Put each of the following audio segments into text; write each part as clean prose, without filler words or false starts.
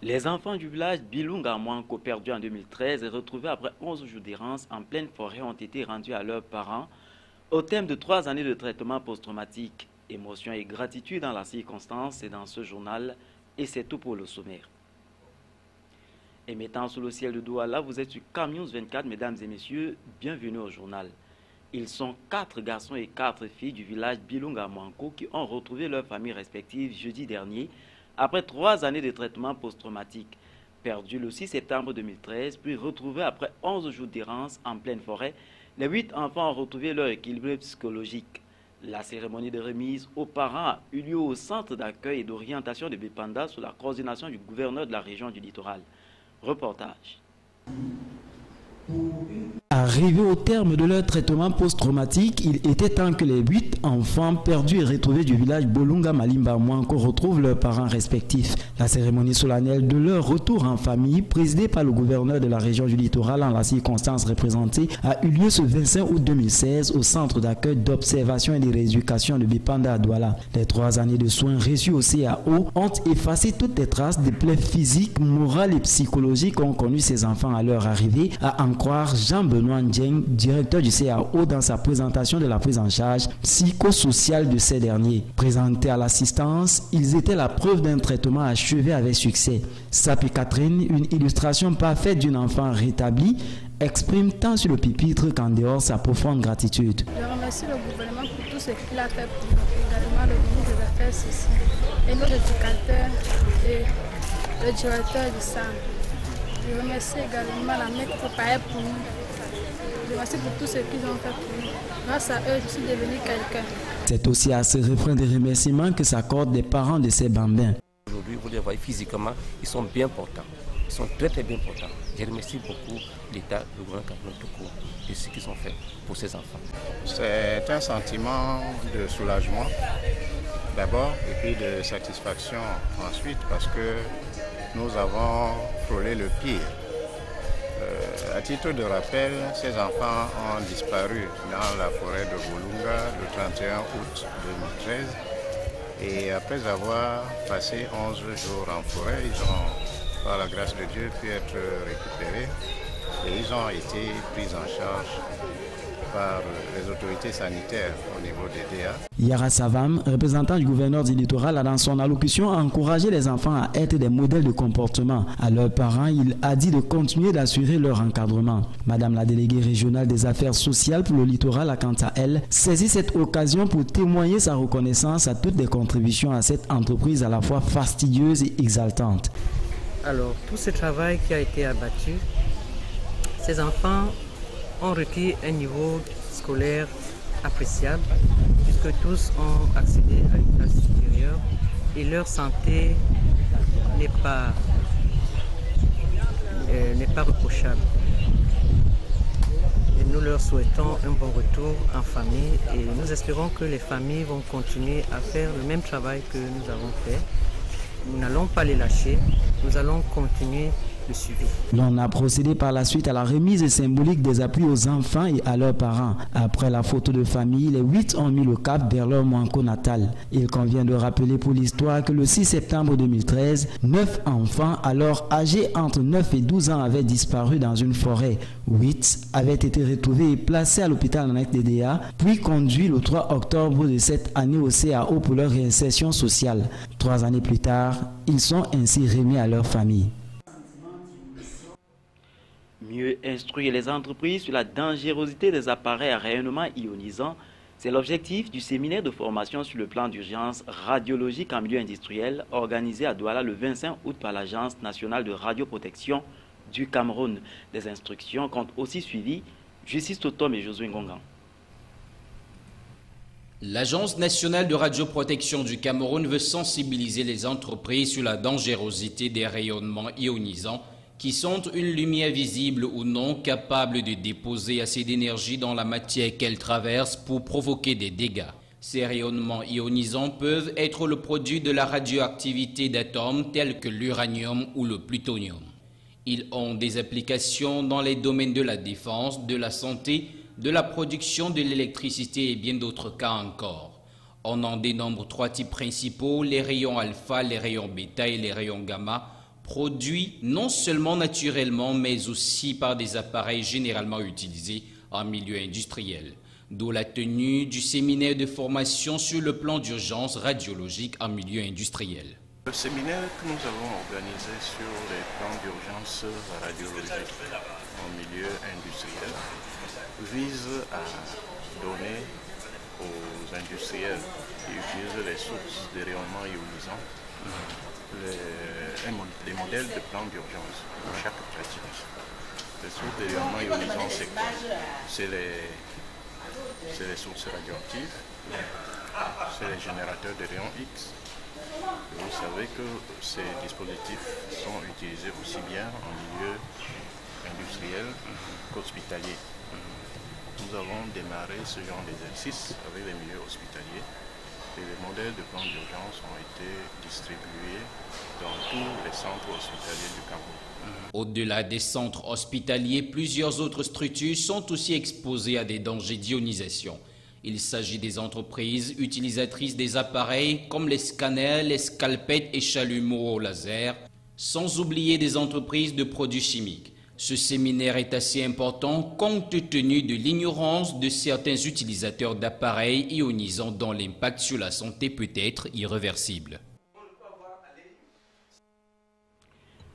Les enfants du village Bilunga Mwanko, perdus en 2013 et retrouvés après 11 jours d'errance en pleine forêt, ont été rendus à leurs parents au thème de 3 années de traitement post-traumatique. Émotion et gratitude dans la circonstance, c'est dans ce journal et c'est tout pour le sommaire. Et mettant sous le ciel de Douala, vous êtes sur CAM News 24, mesdames et messieurs, bienvenue au journal. Ils sont 4 garçons et 4 filles du village Bilunga Mwanko qui ont retrouvé leurs familles respectives jeudi dernier après 3 années de traitement post-traumatique. Perdus le 6 septembre 2013, puis retrouvés après 11 jours d'errance en pleine forêt, les 8 enfants ont retrouvé leur équilibre psychologique. La cérémonie de remise aux parents a eu lieu au centre d'accueil et d'orientation de Bipanda sous la coordination du gouverneur de la région du littoral. Reportage. Arrivés au terme de leur traitement post-traumatique, il était temps que les 8 enfants perdus et retrouvés du village Bolunga Malimba Mwanko retrouvent leurs parents respectifs. La cérémonie solennelle de leur retour en famille, présidée par le gouverneur de la région du littoral en la circonstance représentée, a eu lieu ce 25 août 2016 au centre d'accueil d'observation et de rééducation de Bipanda à Douala. Les 3 années de soins reçus au CAO ont effacé toutes les traces des plaies physiques, morales et psychologiques qu'ont connu ces enfants à leur arrivée, à en croire Jean-Benoît Ndieng, directeur du CAO, dans sa présentation de la prise en charge psychosociale de ces derniers. Présentés à l'assistance, ils étaient la preuve d'un traitement achevé avec succès. Sapi Catherine, une illustration parfaite d'une enfant rétablie, exprime tant sur le pupitre qu'en dehors sa profonde gratitude. Je remercie le gouvernement pour tout ce qu'il a fait pour nous, également le ministre des Affaires sociales et nos éducateurs et le directeur du SAM. Je remercie également la mère qui préparait pour nous. Je remercie pour tout ce qu'ils ont fait pour nous. Grâce à eux, je suis devenu quelqu'un. C'est aussi à ce refrain de remerciements que s'accordent les parents de ces bambins. Aujourd'hui, vous les voyez physiquement, ils sont bien portants. Ils sont très très bien portants. Je remercie beaucoup l'État, le gouvernement Cameroun tout court, de ce qu'ils ont fait pour ces enfants. C'est un sentiment de soulagement d'abord et puis de satisfaction ensuite parce que nous avons frôlé le pire. À titre de rappel, ces enfants ont disparu dans la forêt de Bolunga le 31 août 2013 et après avoir passé 11 jours en forêt, ils ont, par la grâce de Dieu, pu être récupérés et ils ont été pris en charge par les autorités sanitaires au niveau des DA. Yara Savam, représentant du gouverneur du littoral, a dans son allocution encouragé les enfants à être des modèles de comportement. À leurs parents, il a dit de continuer d'assurer leur encadrement. Madame la déléguée régionale des affaires sociales pour le littoral a quant à elle saisi cette occasion pour témoigner sa reconnaissance à toutes les contributions à cette entreprise à la fois fastidieuse et exaltante. Alors, tout ce travail qui a été abattu, ces enfants ont requis un niveau scolaire appréciable puisque tous ont accédé à une classe supérieure et leur santé n'est pas reprochable. Et nous leur souhaitons un bon retour en famille et nous espérons que les familles vont continuer à faire le même travail que nous avons fait. Nous n'allons pas les lâcher, nous allons continuer le suivi. L'on a procédé par la suite à la remise symbolique des appuis aux enfants et à leurs parents. Après la photo de famille, les 8 ont mis le cap vers leur Mwanko natal. Il convient de rappeler pour l'histoire que le 6 septembre 2013, 9 enfants, alors âgés entre 9 et 12 ans, avaient disparu dans une forêt. 8 avaient été retrouvés et placés à l'hôpital annexe DDA, puis conduits le 3 octobre de cette année au CAO pour leur réinsertion sociale. 3 années plus tard, ils sont ainsi remis à leur famille. Mieux instruire les entreprises sur la dangerosité des appareils à rayonnement ionisant, c'est l'objectif du séminaire de formation sur le plan d'urgence radiologique en milieu industriel organisé à Douala le 25 août par l'Agence nationale de radioprotection du Cameroun. Des instructions comptent aussi suivi Justice Totom et Josué Ngongan. L'Agence nationale de radioprotection du Cameroun veut sensibiliser les entreprises sur la dangerosité des rayonnements ionisants qui sont une lumière visible ou non capable de déposer assez d'énergie dans la matière qu'elle traverse pour provoquer des dégâts. Ces rayonnements ionisants peuvent être le produit de la radioactivité d'atomes tels que l'uranium ou le plutonium. Ils ont des applications dans les domaines de la défense, de la santé, de la production de l'électricité et bien d'autres cas encore. On en dénombre 3 types principaux, les rayons alpha, les rayons bêta et les rayons gamma, produits non seulement naturellement mais aussi par des appareils généralement utilisés en milieu industriel. D'où la tenue du séminaire de formation sur le plan d'urgence radiologique en milieu industriel. Le séminaire que nous avons organisé sur les plans d'urgence radiologique en milieu industriel vise à donner aux industriels qui utilisent les sources de rayonnement ionisant les modèles de plans d'urgence pour chaque pratique. Les sources de rayonnement ionisant, c'est quoi? C'est les sources radioactives, c'est les générateurs de rayons X. Vous savez que ces dispositifs sont utilisés aussi bien en milieu industriel qu'hospitalier. Nous avons démarré ce genre d'exercice avec les milieux hospitaliers et les modèles de plans d'urgence ont été distribués dans tous les centres hospitaliers du Cameroun. Au-delà des centres hospitaliers, plusieurs autres structures sont aussi exposées à des dangers d'ionisation. Il s'agit des entreprises utilisatrices des appareils comme les scanners, les scalpettes et chalumeaux au laser, sans oublier des entreprises de produits chimiques. Ce séminaire est assez important compte tenu de l'ignorance de certains utilisateurs d'appareils ionisants dont l'impact sur la santé peut être irréversible.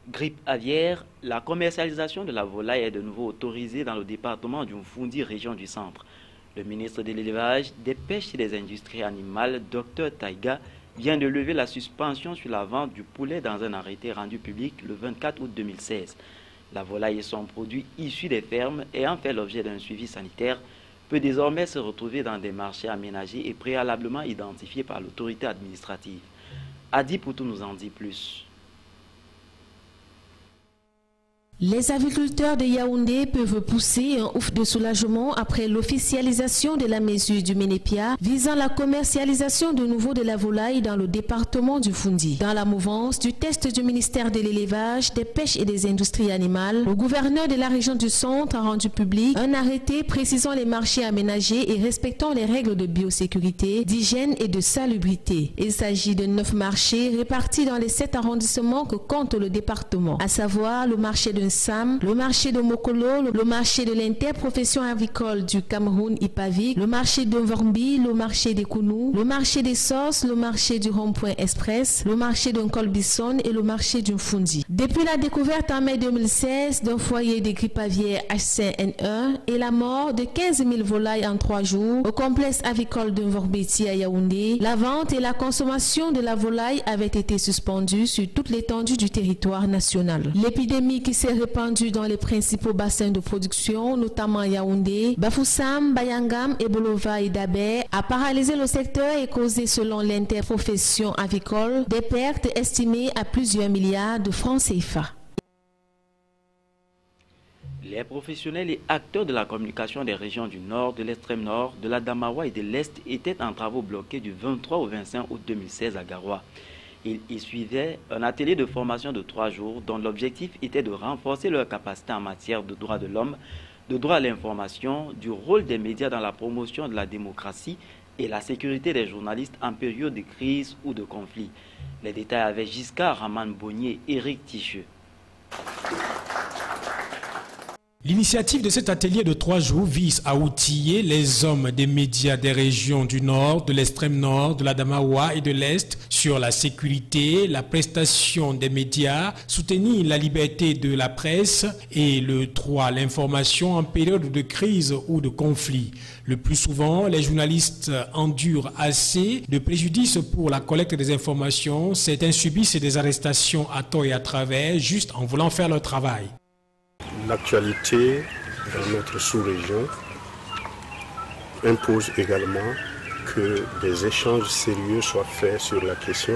Grippe aviaire, la commercialisation de la volaille est de nouveau autorisée dans le département du Mfundi, région du centre. Le ministre de l'Élevage, des Pêches et des Industries animales, Dr Taïga, vient de lever la suspension sur la vente du poulet dans un arrêté rendu public le 24 août 2016. La volaille et son produit issu des fermes ayant fait l'objet d'un suivi sanitaire peut désormais se retrouver dans des marchés aménagés et préalablement identifiés par l'autorité administrative. Adi Poutou nous en dit plus. Les agriculteurs de Yaoundé peuvent pousser un ouf de soulagement après l'officialisation de la mesure du MENEPIA visant la commercialisation de nouveau de la volaille dans le département du Mfundi. Dans la mouvance du test du ministère de l'Élevage, des Pêches et des Industries animales, le gouverneur de la région du Centre a rendu public un arrêté précisant les marchés aménagés et respectant les règles de biosécurité, d'hygiène et de salubrité. Il s'agit de 9 marchés répartis dans les 7 arrondissements que compte le département, à savoir le marché de Sam, le marché de Mokolo, le marché de l'interprofession avicole du Cameroun Ipavik, le marché de Vormbi, le marché des Kounou, le marché des Sos, le marché du Rond-Point Express, le marché de Nkolbisson et le marché du Mfundi. Depuis la découverte en mai 2016 d'un foyer de grippe aviaire H5N1 et la mort de 15 000 volailles en 3 jours au complexe avicole de Vorbeti à Yaoundé, la vente et la consommation de la volaille avaient été suspendues sur toute l'étendue du territoire national. L'épidémie qui s'est répandue dans les principaux bassins de production, notamment Yaoundé, Bafoussam, Bayangam, Ebolova et Dabé, a paralysé le secteur et causé, selon l'interprofession avicole, des pertes estimées à plusieurs milliards de francs CFA. Les professionnels et acteurs de la communication des régions du Nord, de l'extrême Nord, de la Damawa et de l'Est étaient en travaux bloqués du 23 au 25 août 2016 à Garoua. Ils y suivaient un atelier de formation de 3 jours dont l'objectif était de renforcer leur capacité en matière de droits de l'homme, de droit à l'information, du rôle des médias dans la promotion de la démocratie et la sécurité des journalistes en période de crise ou de conflit. Les détails avec Giscard Raman Bonnier et Eric Ticheux. L'initiative de cet atelier de 3 jours vise à outiller les hommes des médias des régions du Nord, de l'extrême Nord, de la Damawa et de l'Est sur la sécurité, la prestation des médias, soutenir la liberté de la presse et le droit à l'information en période de crise ou de conflit. Le plus souvent, les journalistes endurent assez de préjudices pour la collecte des informations. Certains subissent des arrestations à tort et à travers, juste en voulant faire leur travail. L'actualité dans notre sous-région impose également que des échanges sérieux soient faits sur la question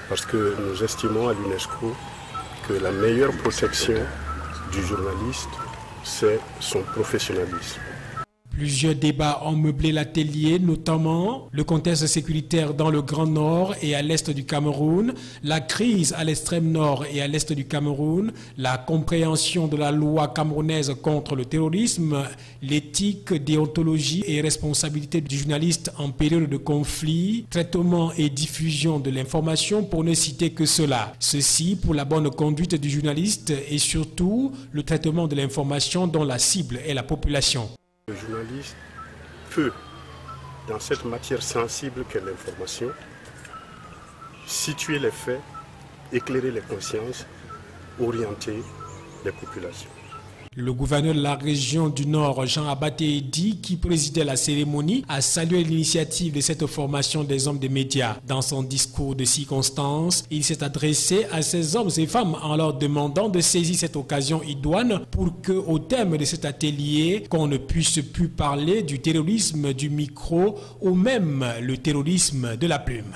parce que nous estimons à l'UNESCO que la meilleure protection du journaliste, c'est son professionnalisme. Plusieurs débats ont meublé l'atelier, notamment le contexte sécuritaire dans le Grand Nord et à l'est du Cameroun, la crise à l'extrême nord et à l'est du Cameroun, la compréhension de la loi camerounaise contre le terrorisme, l'éthique, déontologie et responsabilité du journaliste en période de conflit, traitement et diffusion de l'information pour ne citer que cela. Ceci pour la bonne conduite du journaliste et surtout le traitement de l'information dont la cible est la population. Le journaliste peut, dans cette matière sensible qu'est l'information, situer les faits, éclairer les consciences, orienter les populations. Le gouverneur de la région du Nord, Jean Abaté Edi, qui présidait la cérémonie, a salué l'initiative de cette formation des hommes des médias. Dans son discours de circonstance, il s'est adressé à ces hommes et femmes en leur demandant de saisir cette occasion idoine pour qu'au terme de cet atelier, qu'on ne puisse plus parler du terrorisme du micro ou même le terrorisme de la plume.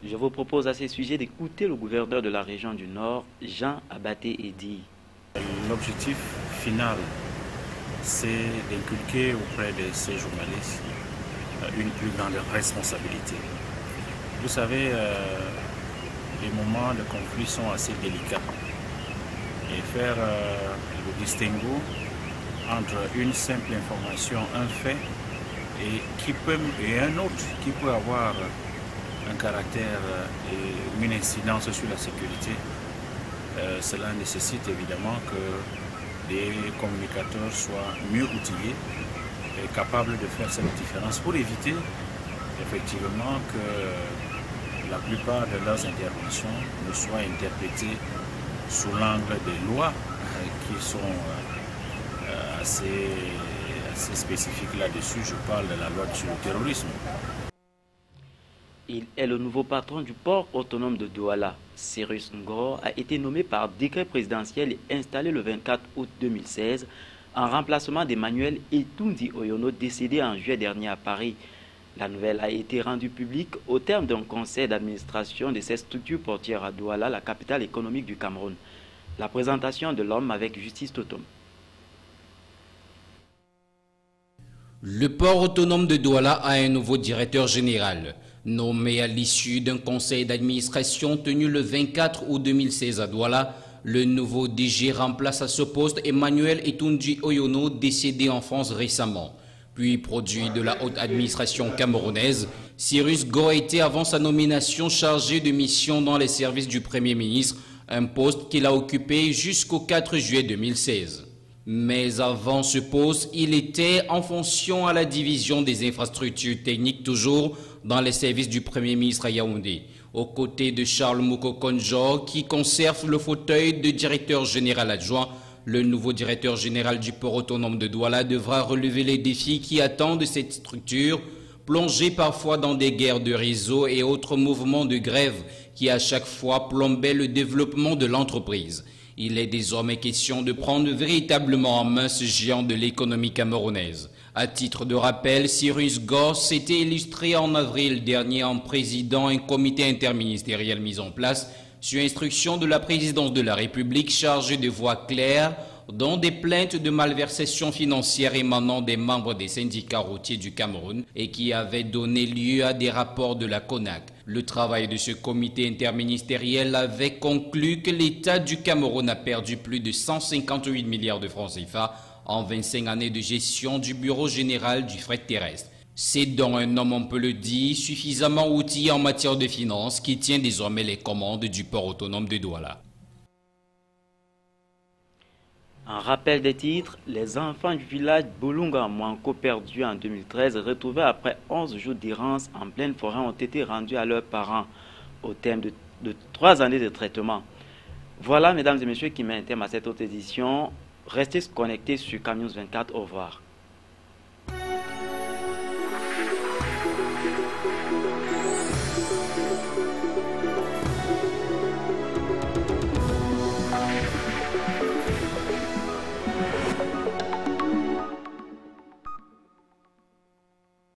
Je vous propose à ce sujet d'écouter le gouverneur de la région du Nord, Jean Abaté Edi. L'objectif final, c'est d'inculquer auprès de ces journalistes une plus grande responsabilité. Vous savez, les moments de conflit sont assez délicats. Et faire le distinguo entre une simple information, un fait, et un autre qui peut avoir un caractère et une incidence sur la sécurité, cela nécessite évidemment que les communicateurs soient mieux outillés et capables de faire cette différence pour éviter effectivement que la plupart de leurs interventions ne soient interprétées sous l'angle des lois qui sont assez spécifiques là-dessus. Je parle de la loi sur le terrorisme. Il est le nouveau patron du port autonome de Douala. Cyrus Ngor a été nommé par décret présidentiel et installé le 24 août 2016 en remplacement d'Emmanuel Etundi Oyono décédé en juillet dernier à Paris. La nouvelle a été rendue publique au terme d'un conseil d'administration de cette structure portière à Douala, la capitale économique du Cameroun. La présentation de l'homme avec Justice Totom. Le port autonome de Douala a un nouveau directeur général. Nommé à l'issue d'un conseil d'administration tenu le 24 août 2016 à Douala, le nouveau DG remplace à ce poste Emmanuel Etundi Oyono, décédé en France récemment. Puis produit de la haute administration camerounaise, Cyrus Ngor était avant sa nomination chargé de mission dans les services du Premier ministre, un poste qu'il a occupé jusqu'au 4 juillet 2016. Mais avant ce poste, il était en fonction à la division des infrastructures techniques, toujours dans les services du Premier ministre à Yaoundé, aux côtés de Charles Mouko-Konjo, qui conserve le fauteuil de directeur général adjoint. Le nouveau directeur général du port autonome de Douala devra relever les défis qui attendent cette structure, plongée parfois dans des guerres de réseau et autres mouvements de grève qui à chaque fois plombaient le développement de l'entreprise. Il est désormais question de prendre véritablement en main ce géant de l'économie camerounaise. À titre de rappel, Cyrus Ngor s'était illustré en avril dernier en présidant un comité interministériel mis en place sur instruction de la présidence de la République chargé de voix claires dont des plaintes de malversation financière émanant des membres des syndicats routiers du Cameroun et qui avaient donné lieu à des rapports de la CONAC. Le travail de ce comité interministériel avait conclu que l'État du Cameroun a perdu plus de 158 milliards de francs CFA en 25 années de gestion du Bureau général du fret terrestre. C'est donc un homme, on peut le dire, suffisamment outillé en matière de finances qui tient désormais les commandes du port autonome de Douala. En rappel des titres, les enfants du village Bolunga Mwanko perdus en 2013 retrouvés après 11 jours d'errance en pleine forêt ont été rendus à leurs parents au terme de 3 années de traitement. Voilà, mesdames et messieurs, qui met un terme à cette autre édition. Restez connectés sur Camnews 24. Au revoir.